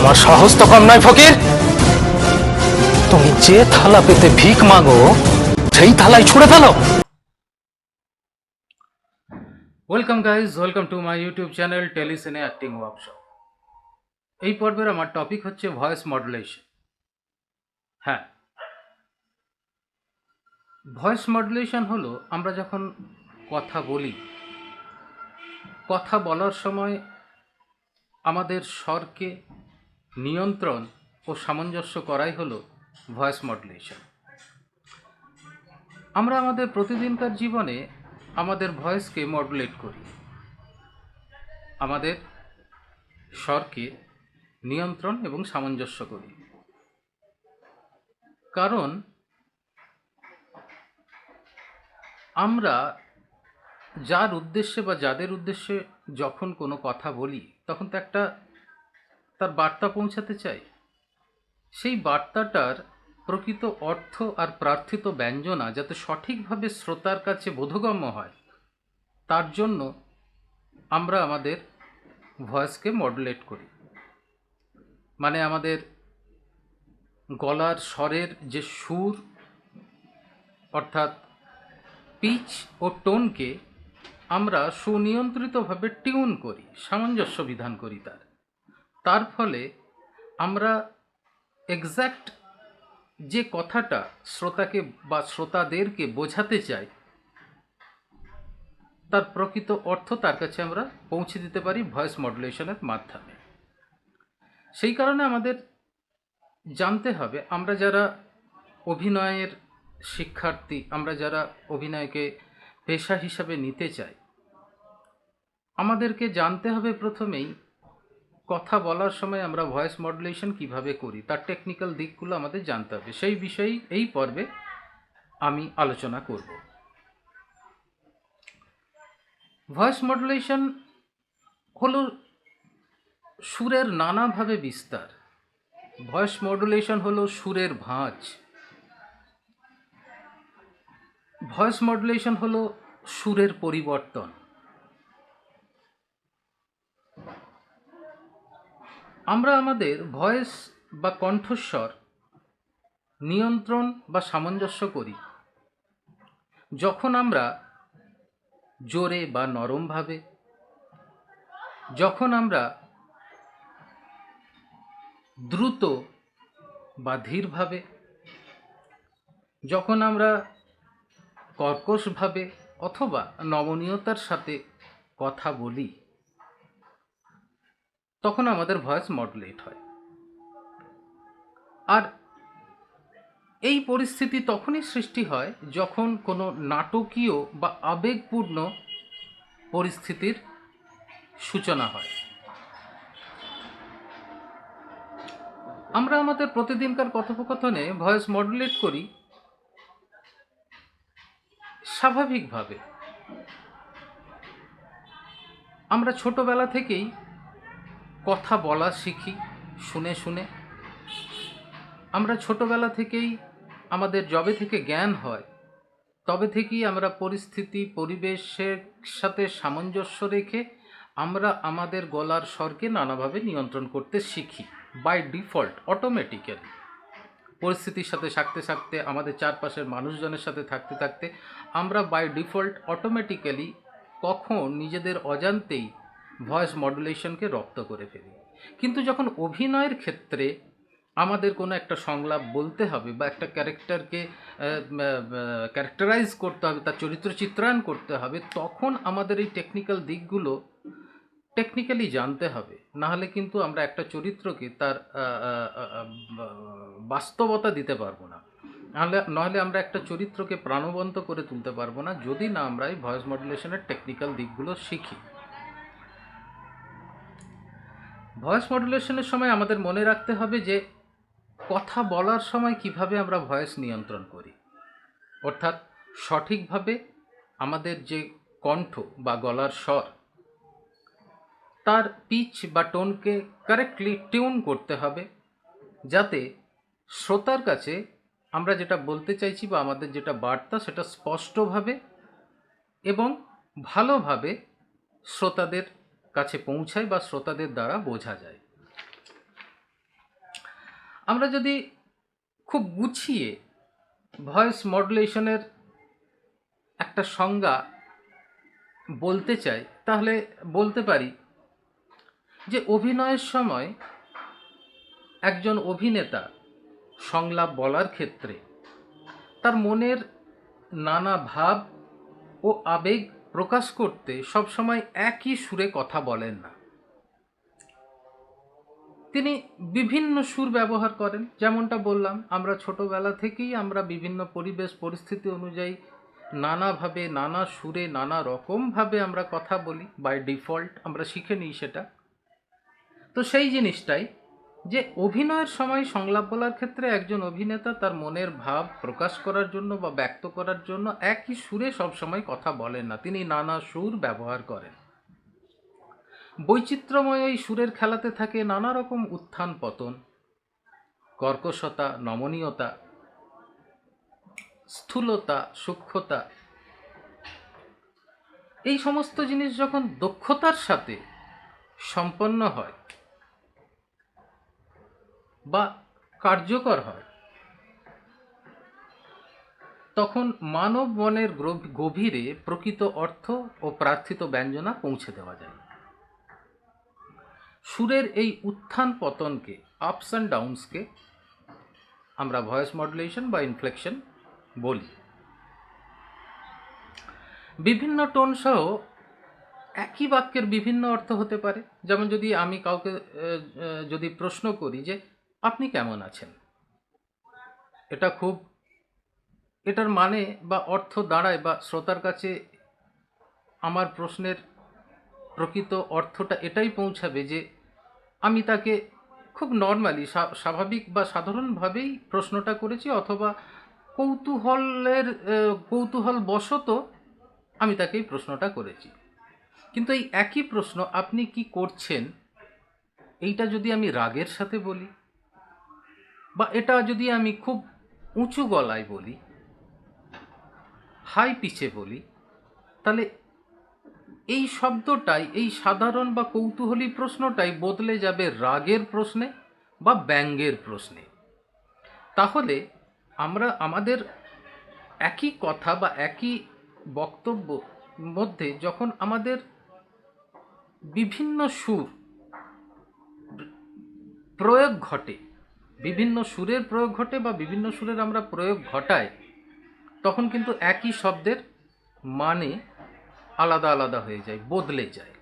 তোমার সাহস তো কম নয় ফকির। তুমি যে থালা পেতে ভিক মাগো সেই থালাই ছুঁড়ে ফেলো। Welcome guys, welcome to my YouTube channel Telecine acting workshop. এই পর্বের আমার টপিক হচ্ছে ভয়েস মডুলেশন। হ্যাঁ, ভয়েস মডুলেশন হলো আমরা যখন কথা বলি, কথা বলার সময় আমাদের স্বরকে নিয়ন্ত্রণ ও সামঞ্জস্য করাই হলো ভয়েস মডুলেশন। আমরা আমাদের প্রতিদিনকার জীবনে আমাদের ভয়েসকে মডুলেট করি, আমাদের স্বরকে নিয়ন্ত্রণ এবং সামঞ্জস্য করি। কারণ আমরা যার উদ্দেশ্যে বা যাদের উদ্দেশ্যে যখন কোনো কথা বলি তখন তো একটা তার বার্তা পৌঁছাতে চাই। সেই বার্তাটার প্রকৃত অর্থ আর প্রার্থিত ব্যঞ্জনা যাতে সঠিকভাবে শ্রোতার কাছে বোধগম্য হয়, তার জন্য আমরা আমাদের ভয়েসকে মডুলেট করি। মানে আমাদের গলার স্বরের যে সুর অর্থাৎ পিচ ও টোনকে আমরা সুনিয়ন্ত্রিতভাবে টিউন করি, সামঞ্জস্য বিধান করি। তার ফলে আমরা এক্স্যাক্ট যে কথাটা শ্রোতাকে বা শ্রোতাদেরকে বোঝাতে চাই তার প্রকৃত অর্থ তার কাছে আমরা পৌঁছে দিতে পারি ভয়েস মডুলেশনের মাধ্যমে। সেই কারণে আমাদের জানতে হবে, আমরা যারা অভিনয়ের শিক্ষার্থী, আমরা যারা অভিনয়কে পেশা হিসাবে নিতে চাই, আমাদেরকে জানতে হবে প্রথমেই কথা বলার সময় আমরা ভয়েস মডুলেশন কিভাবে করি, তার টেকনিক্যাল দিকগুলো আমাদের জানতে হবে। সেই বিষয়েই এই পর্বে আমি আলোচনা করব। ভয়েস মডুলেশন হলো সুরের নানাভাবে বিস্তার। ভয়েস মডুলেশন হলো সুরের ভাঁজ। ভয়েস মডুলেশন হলো সুরের পরিবর্তন। আমরা আমাদের ভয়েস বা কণ্ঠস্বর নিয়ন্ত্রণ বা সামঞ্জস্য করি যখন আমরা জোরে বা নরমভাবে, যখন আমরা দ্রুত বা ধীরভাবে, যখন আমরা কর্কশভাবে অথবা নমনীয়তার সাথে কথা বলি, তখন আমাদের ভয়েস মডুলেট হয়। আর এই পরিস্থিতি তখনই সৃষ্টি হয় যখন কোনো নাটকীয় বা আবেগপূর্ণ পরিস্থিতির সূচনা হয়। আমরা আমাদের প্রতিদিনকার কথোপকথনে ভয়েস মডুলেট করি স্বাভাবিকভাবে। আমরা ছোটবেলা থেকেই কথা বলা শিখি শুনে শুনে। আমরা ছোটবেলা থেকেই আমাদের যবে থেকে জ্ঞান হয় তবে থেকেই আমরা পরিস্থিতি পরিবেশের সাথে সামঞ্জস্য রেখে আমরা আমাদের গলার স্বরকে নানাভাবে নিয়ন্ত্রণ করতে শিখি বাই ডিফল্ট, অটোমেটিক্যালি। পরিস্থিতির সাথে থাকতে থাকতে, আমাদের চারপাশের মানুষজনের সাথে থাকতে থাকতে আমরা বাই ডিফল্ট অটোমেটিক্যালি কখন নিজেদের অজান্তেই ভয়েস মডুলেশনকে রপ্ত করে ফেলি। কিন্তু যখন অভিনয়ের ক্ষেত্রে আমাদের কোনো একটা সংলাপ বলতে হবে বা একটা ক্যারেক্টারকে ক্যারেক্টারাইজ করতে হবে, তার চরিত্র চিত্রায়ন করতে হবে, তখন আমাদের এই টেকনিক্যাল দিকগুলো টেকনিক্যালি জানতে হবে। নাহলে কিন্তু আমরা একটা চরিত্রকে তার বাস্তবতা দিতে পারবো না। নাহলে আমরা একটা চরিত্রকে প্রাণবন্ত করে তুলতে পারবো না যদি না আমরা এই ভয়েস মডুলেশনের টেকনিক্যাল দিকগুলো শিখি। ভয়েস মডুলেশনের সময় আমাদের মনে রাখতে হবে যে কথা বলার সময় কিভাবে আমরা ভয়েস নিয়ন্ত্রণ করি, অর্থাৎ সঠিকভাবে আমাদের যে কণ্ঠ বা গলার স্বর, তার পিচ বা টোনকে কারেক্টলি টিউন করতে হবে, যাতে শ্রোতার কাছে আমরা যেটা বলতে চাইছি বা আমাদের যেটা বার্তা সেটা স্পষ্টভাবে এবং ভালোভাবে শ্রোতাদের কাছে পৌঁছায় বা শ্রোতাদের দ্বারা বোঝা যায়। আমরা যদি খুব গুছিয়ে ভয়েস মডুলেশনের একটা সংজ্ঞা বলতে চাই, তাহলে বলতে পারি যে অভিনয়ের সময় একজন অভিনেতা সংলাপ বলার ক্ষেত্রে তার মনের নানা ভাব ও আবেগ প্রকাশ করতে সবসময় একই সুরে কথা বলেন না। তিনি বিভিন্ন সুর ব্যবহার করেন। যেমনটা বললাম, আমরা ছোটবেলা থেকেই আমরা বিভিন্ন পরিবেশ পরিস্থিতি অনুযায়ী নানাভাবে, নানা সুরে, নানা রকমভাবে আমরা কথা বলি। বাই ডিফল্ট আমরা শিখে নিই সেটা। তো সেই জিনিসটাই যে অভিনয়ের সময় সংলাপ বলার ক্ষেত্রে একজন অভিনেতা তার মনের ভাব প্রকাশ করার জন্য বা ব্যক্ত করার জন্য একই সুরে সবসময় কথা বলেন না, তিনি নানা সুর ব্যবহার করেন। বৈচিত্র্যময় এই সুরের খেলাতে থাকে নানা রকম উত্থান পতন, কর্কশতা, নমনীয়তা, স্থূলতা, সূক্ষ্মতা। এই সমস্ত জিনিস যখন দক্ষতার সাথে সম্পন্ন হয় বা কার্যকর হয়, তখন মানব মনের গভীরে প্রকৃত অর্থ ও প্রার্থিত ব্যঞ্জনা পৌঁছে দেওয়া যায়। সুরের এই উত্থান পতনকে, আপস অ্যান্ড ডাউনসকে আমরা ভয়েস মডুলেশন বা ইনফ্লেকশন বলি। বিভিন্ন টোন সহ একই বাক্যের বিভিন্ন অর্থ হতে পারে। যেমন যদি আমি কাউকে যদি প্রশ্ন করি যে আপনি কেমন আছেন, এটার মানে বা অর্থ দাঁড়ায় বা শ্রোতার কাছে আমার প্রশ্নের প্রকৃত অর্থটা এটাই পৌঁছাবে যে আমি তাকে খুব নর্মালি, স্বাভাবিক বা সাধারণভাবেই প্রশ্নটা করেছি, অথবা কৌতূহলবশত আমি তাকে এই প্রশ্নটা করেছি। কিন্তু এই একই প্রশ্ন আপনি কি করছেন, এইটা যদি আমি রাগের সাথে বলি, বা এটা যদি আমি খুব উঁচু গলায় বলি, হাই পিচে বলি, তাহলে এই শব্দটাই, এই সাধারণ বা কৌতূহলী প্রশ্নটাই বদলে যাবে রাগের প্রশ্নে বা ব্যঙ্গের প্রশ্নে। তাহলে আমরা আমাদের একই কথা বা একই বক্তব্য মধ্যে যখন আমাদের বিভিন্ন সুর প্রয়োগ ঘটে, বিভিন্ন সুরের প্রয়োগ ঘটে বা বিভিন্ন সুরের আমরা প্রয়োগ ঘটাই, তখন কিন্তু একই শব্দের মানে আলাদা আলাদা হয়ে যায়, বদলে যায়।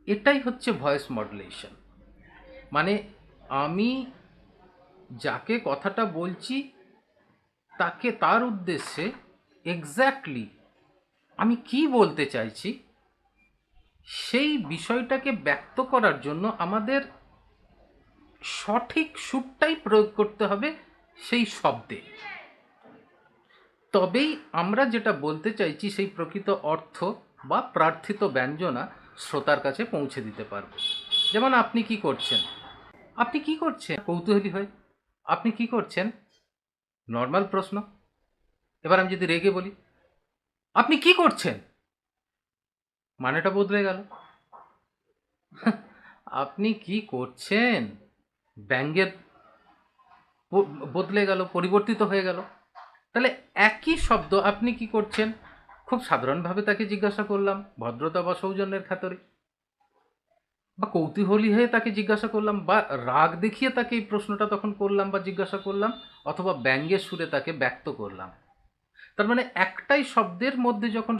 এটাই হচ্ছে ভয়েস মডুলেশন। মানে আমি যাকে কথাটা বলছি তার উদ্দেশ্যে এক্স্যাক্টলি আমি কি বলতে চাইছি সেই বিষয়টাকে ব্যক্ত করার জন্য আমাদের সঠিক সুরটাই প্রয়োগ করতে হবে সেই শব্দে। তবেই আমরা যেটা বলতে চাইছি সেই প্রকৃত অর্থ বা প্রার্থিত ব্যঞ্জনা শ্রোতার কাছে পৌঁছে দিতে পারব। যেমন আপনি কি করছেন, আপনি কি করছেন, কৌতূহলী হয়ে আপনি কি করছেন, নর্মাল প্রশ্ন। এবার আমি যদি রেগে বলি আপনি কি করছেন, মানেটা বদলে গেল। আপনি কি করছেন, ব্যঙ্গের বদলে গেল, পরিবর্তিত হয়ে গেল। তাহলে একই শব্দ আপনি কি করছেন খুব সাধারণভাবে তাকে জিজ্ঞাসা করলাম ভদ্রতা বা সৌজন্যের খাতিরে, বা কৌতূহলী হয়ে তাকে জিজ্ঞাসা করলাম, বা রাগ দেখিয়ে তাকে এই প্রশ্নটা তখন করলাম বা জিজ্ঞাসা করলাম, অথবা ব্যঙ্গের সুরে তাকে ব্যক্ত করলাম। তার মানে একটাই শব্দের মধ্যে যখন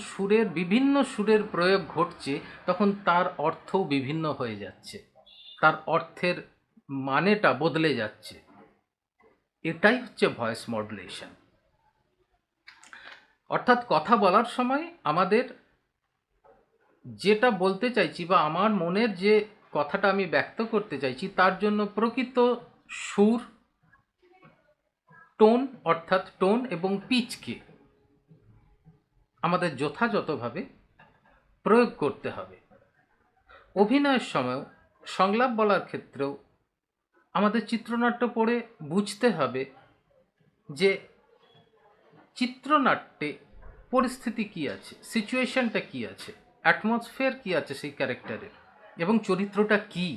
বিভিন্ন সুরের প্রয়োগ ঘটছে, তখন তার অর্থও বিভিন্ন হয়ে যাচ্ছে, তার অর্থের মানেটা বদলে যাচ্ছে। এটাই হচ্ছে ভয়েস মডুলেশন। অর্থাৎ কথা বলার সময় আমাদের যেটা বলতে চাইছি বা আমার মনের যে কথাটা আমি ব্যক্ত করতে চাইছি, তার জন্য প্রকৃত সুর, টোন, অর্থাৎ টোন এবং পিচকে আমাদের যথাযথভাবে প্রয়োগ করতে হবে। অভিনয়ের সময় সংলাপ বলার ক্ষেত্রেও আমাদের চিত্রনাট্য পড়ে বুঝতে হবে যে চিত্রনাট্যে পরিস্থিতি কি আছে, সিচুয়েশনটা কি আছে, অ্যাটমসফিয়ার কি আছে সেই ক্যারেক্টারের, এবং চরিত্রটা কি,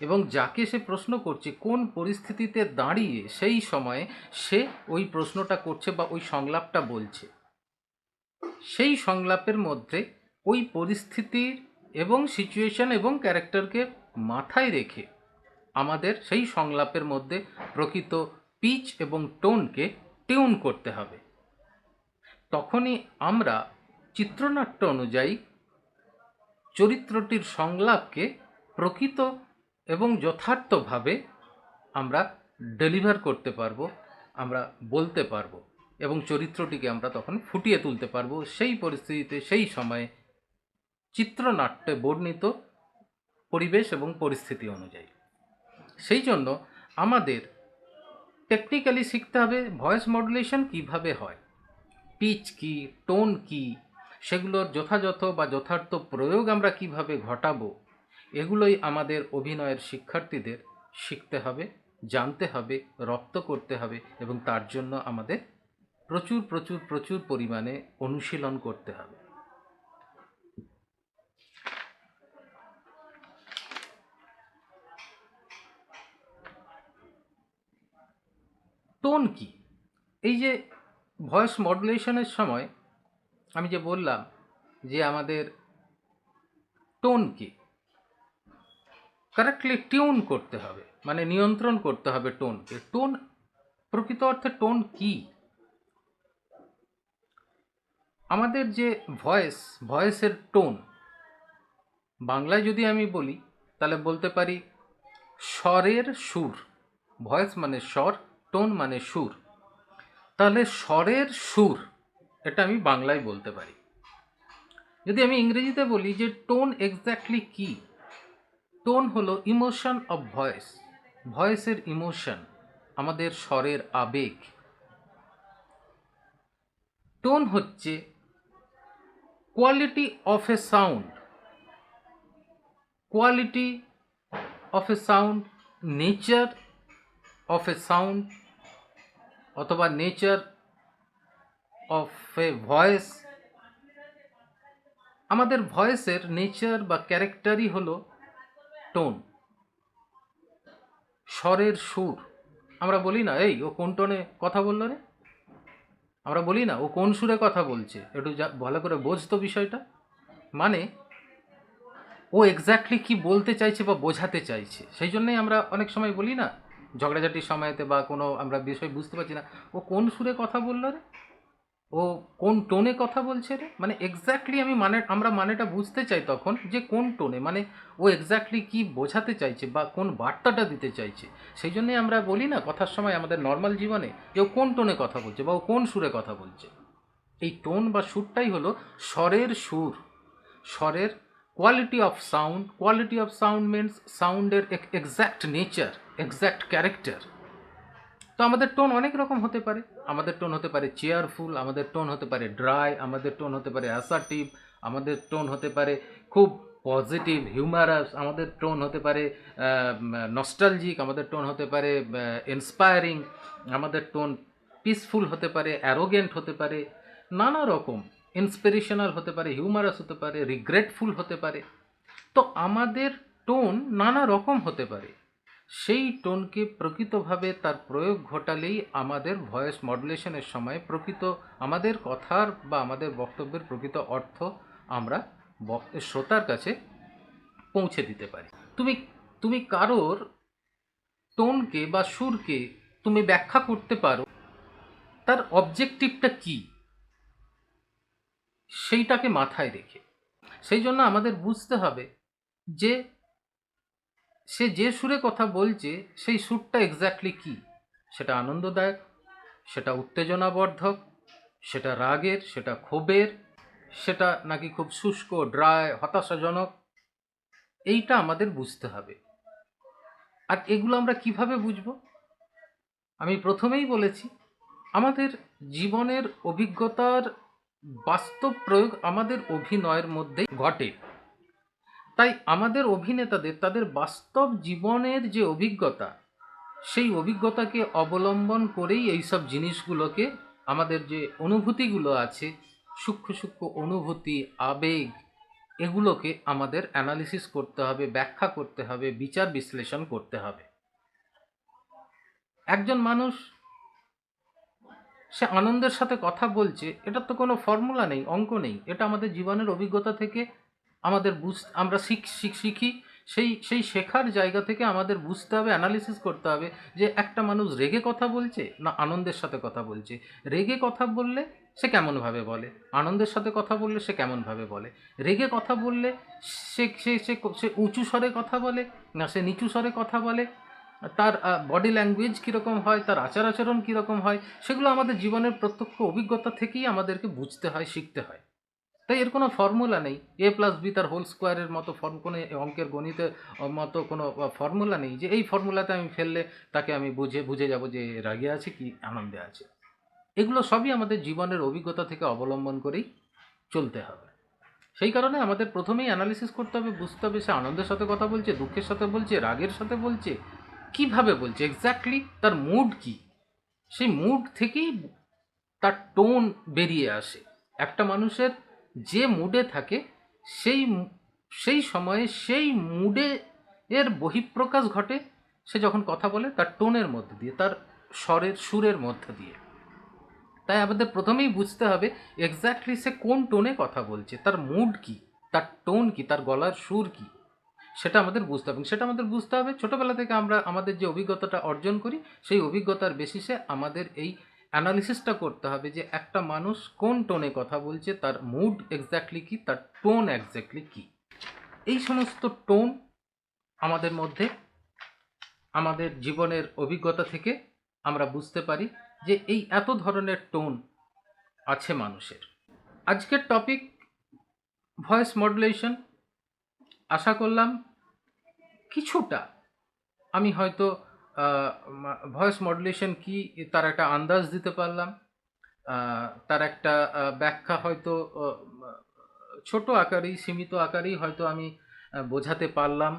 এবং যাকে সে প্রশ্ন করছে কোন পরিস্থিতিতে দাঁড়িয়ে সেই সময়ে সে ওই প্রশ্নটা করছে বা ওই সংলাপটা বলছে, সেই সংলাপের মধ্যে ওই পরিস্থিতির এবং সিচুয়েশন এবং ক্যারেক্টারকে মাথায় রেখে আমাদের সেই সংলাপের মধ্যে প্রকৃত পিচ এবং টোনকে টিউন করতে হবে। তখনই আমরা চিত্রনাট্য অনুযায়ী চরিত্রটির সংলাপকে প্রকৃত এবং যথার্থভাবে আমরা ডেলিভার করতে পারবো, আমরা বলতে পারবো এবং চরিত্রটিকে আমরা তখন ফুটিয়ে তুলতে পারবো সেই পরিস্থিতিতে, সেই সময়ে চিত্রনাট্যে বর্ণিত পরিবেশ এবং পরিস্থিতি অনুযায়ী। সেই জন্য আমাদের টেকনিক্যালি শিখতে হবে ভয়েস মডুলেশন কিভাবে হয়, পিচ কি, টোন কি, সেগুলোর যথাযথ বা যথার্থ প্রয়োগ আমরা কিভাবে ঘটাবো, এগুলোই আমাদের অভিনয়ের শিক্ষার্থীদের শিখতে হবে, জানতে হবে, রপ্ত করতে হবে এবং তার জন্য আমাদের প্রচুর প্রচুর প্রচুর পরিমাণে অনুশীলন করতে হবে। টোন কি? এই যে ভয়েস মডুলেশনের সময় আমি যে বললাম যে আমাদের টোনকে কারেক্টলি টিউন করতে হবে, মানে নিয়ন্ত্রণ করতে হবে টোনকে। টোন, প্রকৃত অর্থে টোন কি? আমাদের যে ভয়েসের টোন, বাংলায় যদি আমি বলি তাহলে বলতে পারি স্বরের সুর। ভয়েস মানে স্বর, টোন মানে সুর। তাহলে স্বরের সুর, এটা আমি বাংলায় বলতে পারি। যদি আমি ইংরেজিতে বলি যে টোন এক্স্যাক্টলি কি, টোন হলো ইমোশন অফ ভয়েস, ভয়েসের ইমোশন, আমাদের স্বরের আবেগ। টোন হচ্ছে quality of a sound, quality of a sound, nature of a sound অথবা নেচার অফ এ ভয়েস। আমাদের ভয়েসের নেচার বা ক্যারেক্টারই হলো টোন, স্বরের সুর। আমরা বলি না এই ও কোন টোনে কথা বললো রে, আমরা বলি না ও কোন সুরে কথা বলছে, একটু ভালো করে বোঝতো বিষয়টা। মানে ও এক্স্যাক্টলি কি বলতে চাইছে বা বোঝাতে চাইছে। সেই জন্যই আমরা অনেক সময় বলি না, ঝগড়াঝাটির সময়তে বা কোনো আমরা বিষয় বুঝতে পারছি না, ও কোন সুরে কথা বললো রে, ও কোন টোনে কথা বলছে রে, মানে এক্স্যাক্টলি আমরা মানেটা বুঝতে চাই তখন যে কোন টোনে, মানে ও এক্স্যাক্টলি কি বোঝাতে চাইছে বা কোন বার্তাটা দিতে চাইছে। সেই জন্যই আমরা বলি না কথার সময় আমাদের নর্মাল জীবনে যে ও কোন টোনে কথা বলছে বা ও কোন সুরে কথা বলছে। এই টোন বা সুরটাই হলো স্বরের সুর, স্বরের quality of sound. Quality of sound means সাউন্ডের এক্স্যাক্ট নেচার, এক্স্যাক্ট ক্যারেক্টার। তো আমাদের টোন অনেক রকম হতে পারে। আমাদের টোন হতে পারে চেয়ারফুল, আমাদের টোন হতে পারে ড্রাই, আমাদের টোন হতে পারে অ্যাসার্টিভ, আমাদের টোন হতে পারে খুব পজিটিভ হিউমারাস, আমাদের টোন হতে পারে নস্টালজিক, আমাদের টোন হতে পারে ইন্সপায়ারিং, আমাদের টোন পিসফুল হতে পারে, অ্যারোগেন্ট হতে পারে, নানা রকম, ইন্সপিরেশনাল হতে পারে, হিউমারাস হতে পারে, রিগ্রেটফুল হতে পারে। তো আমাদের টোন নানা রকম হতে পারে। সেই টোনকে প্রকৃতভাবে তার প্রয়োগ ঘটালেই আমাদের ভয়েস মডুলেশনের সময় প্রকৃত আমাদের কথার বা আমাদের বক্তব্যের প্রকৃত অর্থ আমরা শ্রোতার কাছে পৌঁছে দিতে পারি। তুমি কারোর টোনকে বা সুরকে তুমি ব্যাখ্যা করতে পারো তার অবজেক্টিভটা কি, সেইটাকে মাথায় রেখে। সেই জন্য আমাদের বুঝতে হবে যে সে যে সুরে কথা বলছে সেই সুরটা এক্স্যাক্টলি কি। সেটা আনন্দদায়ক, সেটা উত্তেজনাবর্ধক, সেটা রাগের, সেটা ক্ষোভের, সেটা নাকি খুব শুষ্ক, ড্রাই, হতাশাজনক, এইটা আমাদের বুঝতে হবে। আর এগুলো আমরা কিভাবে বুঝবো? আমি প্রথমেই বলেছি আমাদের জীবনের অভিজ্ঞতার বাস্তব প্রয়োগ আমাদের অভিনয়ের মধ্যে ঘটে। তাই আমাদের অভিনেতাদের তাদের বাস্তব জীবনের যে অভিজ্ঞতা, সেই অভিজ্ঞতাকে অবলম্বন করেই এইসব জিনিসগুলোকে, আমাদের যে অনুভূতিগুলো আছে, সূক্ষ্ম সূক্ষ্ম অনুভূতি, আবেগ, এগুলোকে আমাদের অ্যানালিসিস করতে হবে, ব্যাখ্যা করতে হবে, বিচার বিশ্লেষণ করতে হবে। একজন মানুষ সে আনন্দের সাথে কথা বলছে, এটার তো কোনো ফর্মুলা নেই, অঙ্ক নেই। এটা আমাদের জীবনের অভিজ্ঞতা থেকে আমাদের আমরা শিখি। সেই শেখার জায়গা থেকে আমাদের বুঝতে হবে, অ্যানালিসিস করতে হবে যে একটা মানুষ রেগে কথা বলছে না আনন্দের সাথে কথা বলছে। রেগে কথা বললে সে কেমনভাবে বলে, আনন্দের সাথে কথা বললে সে কেমনভাবে বলে। রেগে কথা বললে সে সে সে সে উঁচু স্বরে কথা বলে না সে নিচু স্বরে কথা বলে, তার বডি ল্যাঙ্গুয়েজ কীরকম হয়, তার আচার আচরণ কীরকম হয়, সেগুলো আমাদের জীবনের প্রত্যক্ষ অভিজ্ঞতা থেকেই আমাদেরকে বুঝতে হয়, শিখতে হয়। তাই এর কোনো ফর্মুলা নেই, এ প্লাস বি তার হোল স্কোয়ারের মতো কোনো অঙ্কের গণিতের মতো কোনো ফর্মুলা নেই যে এই ফর্মুলাতে আমি ফেললে তাকে আমি বুঝে যাব যে রাগে আছে কি আনন্দে আছে। এগুলো সবই আমাদের জীবনের অভিজ্ঞতা থেকে অবলম্বন করেই চলতে হবে। সেই কারণে আমাদের প্রথমেই অ্যানালিসিস করতে হবে, বুঝতে হবে সে আনন্দের সাথে কথা বলছে, দুঃখের সাথে বলছে, রাগের সাথে বলছে, কিভাবে বলছে, এক্স্যাক্টলি তার মুড কি। সেই মুড থেকেই তার টোন বেরিয়ে আসে। একটা মানুষের যে মুডে থাকে সেই সেই সময়ে সেই মুডে এর বহিঃপ্রকাশ ঘটে সে যখন কথা বলে তার টোনের মধ্যে দিয়ে, তার সুরের মধ্যে দিয়ে। তাই আমাদের প্রথমেই বুঝতে হবে এক্স্যাক্টলি সে কোন টোনে কথা বলছে, তার মুড কি, তার টোন কি, তার গলার সুর কি, সেটা আমাদের বুঝতে হবে। সেটা আমাদের বুঝতে হবে ছোটোবেলা থেকে আমরা আমাদের যে অভিজ্ঞতাটা অর্জন করি সেই অভিজ্ঞতার বেসিসে আমাদের এই অ্যানালিসিসটা করতে হবে যে একটা মানুষ কোন টোনে কথা বলছে, তার মুড এক্স্যাক্টলি কী, তার টোন এক্স্যাক্টলি কী। এই সমস্ত টোন আমাদের মধ্যে আমাদের জীবনের অভিজ্ঞতা থেকে আমরা বুঝতে পারি যে এই এত ধরনের টোন আছে মানুষের। আজকের টপিক ভয়েস মডুলেশন। আশা করলাম কিছুটা আমি হয়তো ভয়েস মডুলেশন কি তার একটা আন্দাজ দিতে পারলাম, তার একটা ব্যাখ্যা হয়তো ছোট আকারেই, সীমিত আকারেই হয়তো আমি বোঝাতে পারলাম।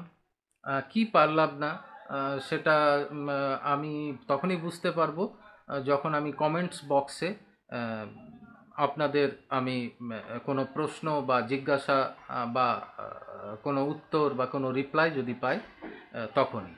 কি পারলাম না সেটা আমি তখনই বুঝতে পারবো যখন আমি কমেন্টস বক্সে আপনাদের আমি কোনো প্রশ্ন বা জিজ্ঞাসা বা কোনো উত্তর বা কোনো রিপ্লাই যদি পাই তখনই।